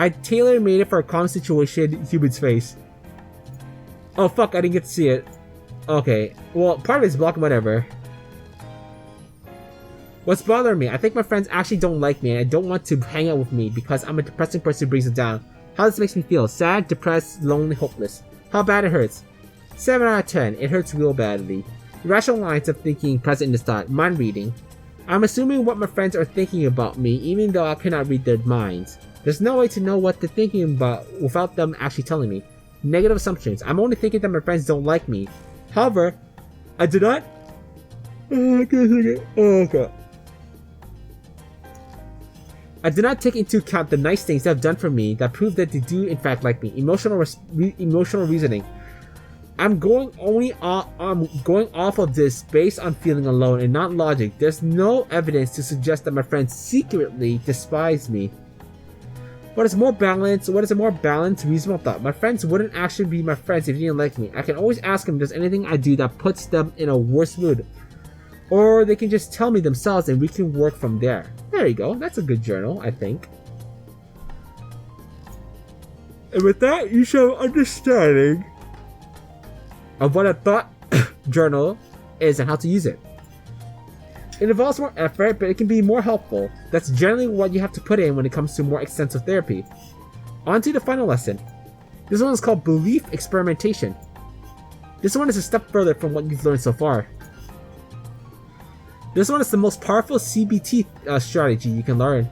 I tailor-made it for a common situation, human's face. Oh fuck, I didn't get to see it. Okay, well, part of it's blocked, whatever. What's bothering me? I think my friends actually don't like me and don't want to hang out with me because I'm a depressing person who brings them down. How this makes me feel? Sad, depressed, lonely, hopeless. How bad it hurts? 7 out of 10. It hurts real badly. Irrational lines of thinking present in this thought. Mind reading. I'm assuming what my friends are thinking about me even though I cannot read their minds. There's no way to know what they're thinking about without them actually telling me. Negative assumptions. I'm only thinking that my friends don't like me. However, I do not... I do not take into account the nice things they have done for me that prove that they do in fact like me. Emotional reasoning. I'm going off of this based on feeling alone and not logic. There's no evidence to suggest that my friends secretly despise me. What is a more balanced, reasonable thought? My friends wouldn't actually be my friends if they didn't like me. I can always ask them if there's anything I do that puts them in a worse mood. Or they can just tell me themselves and we can work from there. There you go. That's a good journal, I think. And with that, you show understanding of what a thought journal is and how to use it. It involves more effort, but it can be more helpful. That's generally what you have to put in when it comes to more extensive therapy. On to the final lesson. This one is called Belief Experimentation. This one is a step further from what you've learned so far. This one is the most powerful CBT strategy you can learn.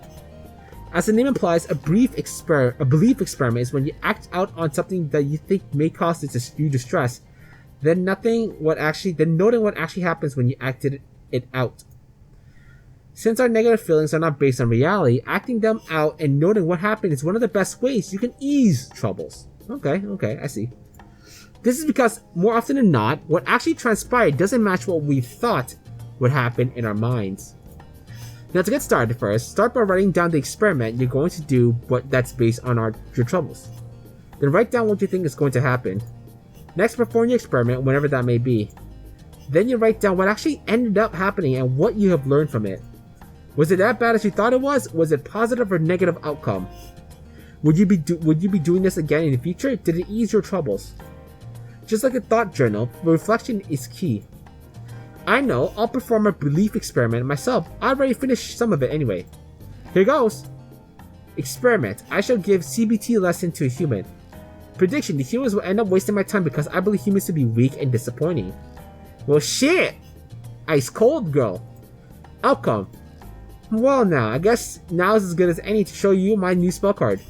As the name implies, a belief experiment is when you act out on something that you think may cause you distress, then noting what actually happens when you acted it out. Since our negative feelings are not based on reality, acting them out and noting what happened is one of the best ways you can ease troubles. Okay, I see. This is because, more often than not, what actually transpired doesn't match what we thought would happen in our minds. Now to get started first, start by writing down the experiment you're going to do that's based on your troubles. Then write down what you think is going to happen. Next, perform your experiment whenever that may be. Then you write down what actually ended up happening and what you have learned from it. Was it that bad as you thought it was? Was it positive or negative outcome? Would you be doing this again in the future? Did it ease your troubles? Just like a thought journal, reflection is key. I know, I'll perform a belief experiment myself. I already finished some of it anyway. Here goes! Experiment. I shall give CBT lesson to a human. Prediction. The humans will end up wasting my time because I believe humans to be weak and disappointing. Well shit! Ice cold girl. Outcome. Well now, I guess now is as good as any to show you my new spell card.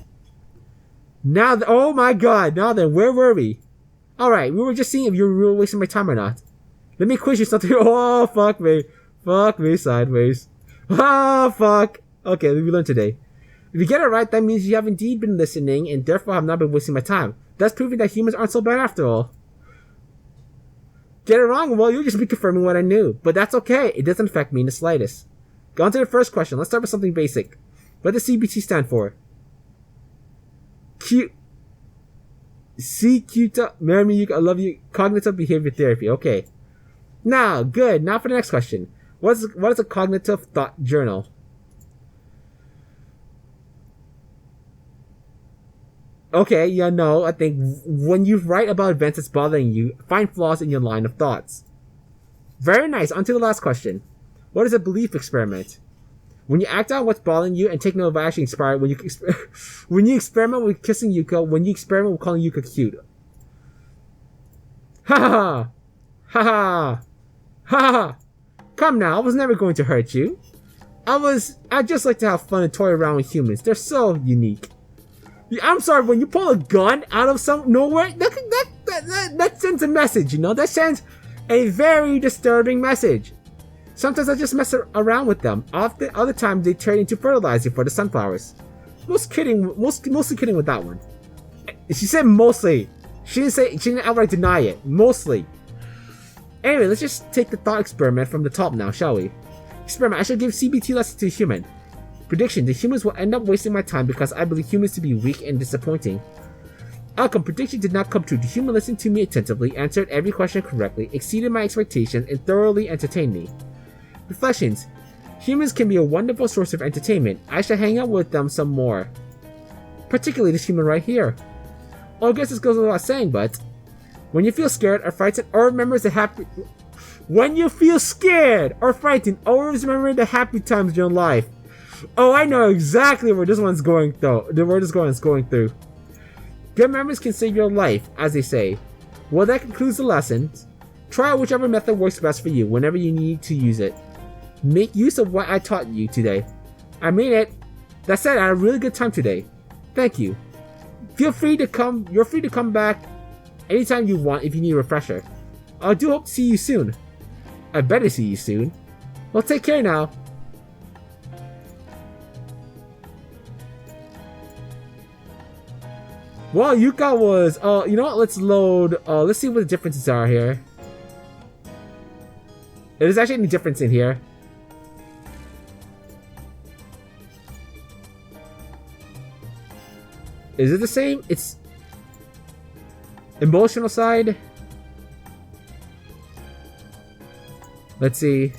Oh my god, now then, where were we? Alright, we were just seeing if you were wasting my time or not. Let me quiz you something. Oh, fuck me. Fuck me sideways. Ah, fuck. Okay, we learned today. If you get it right, that means you have indeed been listening and therefore have not been wasting my time. That's proving that humans aren't so bad after all. Get it wrong? Well, you'll just be confirming what I knew. But that's okay. It doesn't affect me in the slightest. Go on to the first question. Let's start with something basic. What does CBT stand for? Marry me, Yuuka, I love you. Cognitive behavior therapy. Okay. Now, good. Now for the next question. What is a cognitive thought journal? Okay, yeah, no, I think when you write about events that's bothering you, find flaws in your line of thoughts. Very nice. On to the last question. What is a belief experiment? When you act out what's bothering you and take note of action inspired, when you experiment with kissing Yuuka, when you experiment with calling Yuuka cute. Ha ha! Ha ha! Ha ha! Come now, I was never going to hurt you. I'd just like to have fun and toy around with humans. They're so unique. I'm sorry, when you pull a gun out of nowhere, that sends a message, you know? That sends a very disturbing message. Sometimes I just mess around with them. Other times they turn into fertilizer for the sunflowers. Mostly kidding with that one. She said mostly. She didn't outright deny it. Mostly. Anyway, let's just take the thought experiment from the top now, shall we? Experiment. I shall give CBT lessons to a human. Prediction. The humans will end up wasting my time because I believe humans to be weak and disappointing. Outcome. Prediction did not come true. The human listened to me attentively, answered every question correctly, exceeded my expectations, and thoroughly entertained me. Reflections. Humans can be a wonderful source of entertainment. I shall hang out with them some more. particularly this human right here. Oh, I guess this goes without saying, but when you feel scared or frightened, or remembers the happy... When you feel scared or frightened, always remember the happy times in your life. Oh, I know exactly where this one's going, though. Where this one is going through. Good memories can save your life, as they say. Well, that concludes the lesson. Try out whichever method works best for you whenever you need to use it. Make use of what I taught you today. I mean it. That said, I had a really good time today. Thank you. You're free to come back anytime you want if you need a refresher. I do hope to see you soon. I better see you soon. Well, take care now. Well, Yuuka was, you know what, let's load, let's see what the differences are here. If there's actually any difference in here. Is it the same? It's emotional side. Let's see.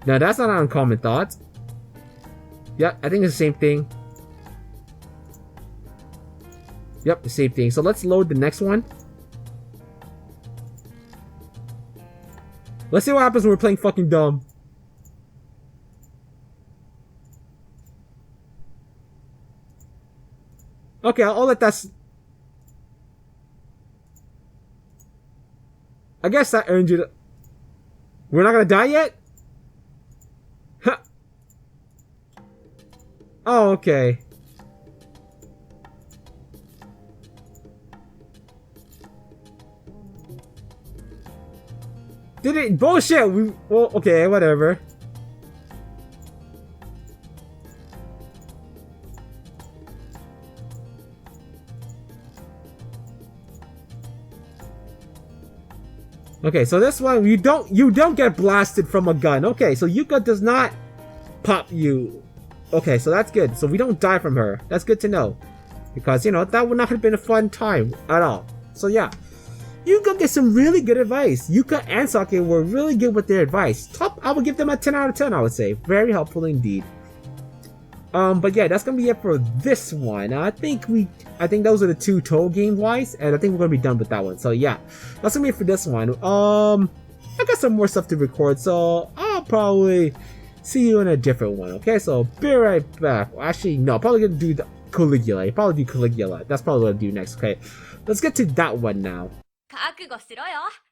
Now that's not an uncommon thought. Yep, I think it's the same thing. Yep, the same thing. So let's load the next one. Let's see what happens when we're playing fucking dumb. Okay, I'll let that... I guess that earned you... We're not gonna die yet? Huh. Oh, okay. Did it? Bullshit! Well, okay, whatever. Okay, so this one you don't get blasted from a gun. Okay, so Yuuka does not pop you. Okay, so that's good. So we don't die from her. That's good to know. Because, you know, that would not have been a fun time at all. So yeah. Yuuka gets some really good advice. Yuuka and Sake were really good with their advice. I would give them a 10 out of 10, I would say. Very helpful indeed. But yeah, that's gonna be it for this one. I think those are the two Touhou game wise, and I think we're gonna be done with that one. So yeah, that's gonna be it for this one. I got some more stuff to record, so I'll probably see you in a different one. Okay, so be right back. Well, actually, no, probably gonna do the Caligula. Probably do Caligula. That's probably what I'll do next. Okay, let's get to that one now. 覚悟しろよ。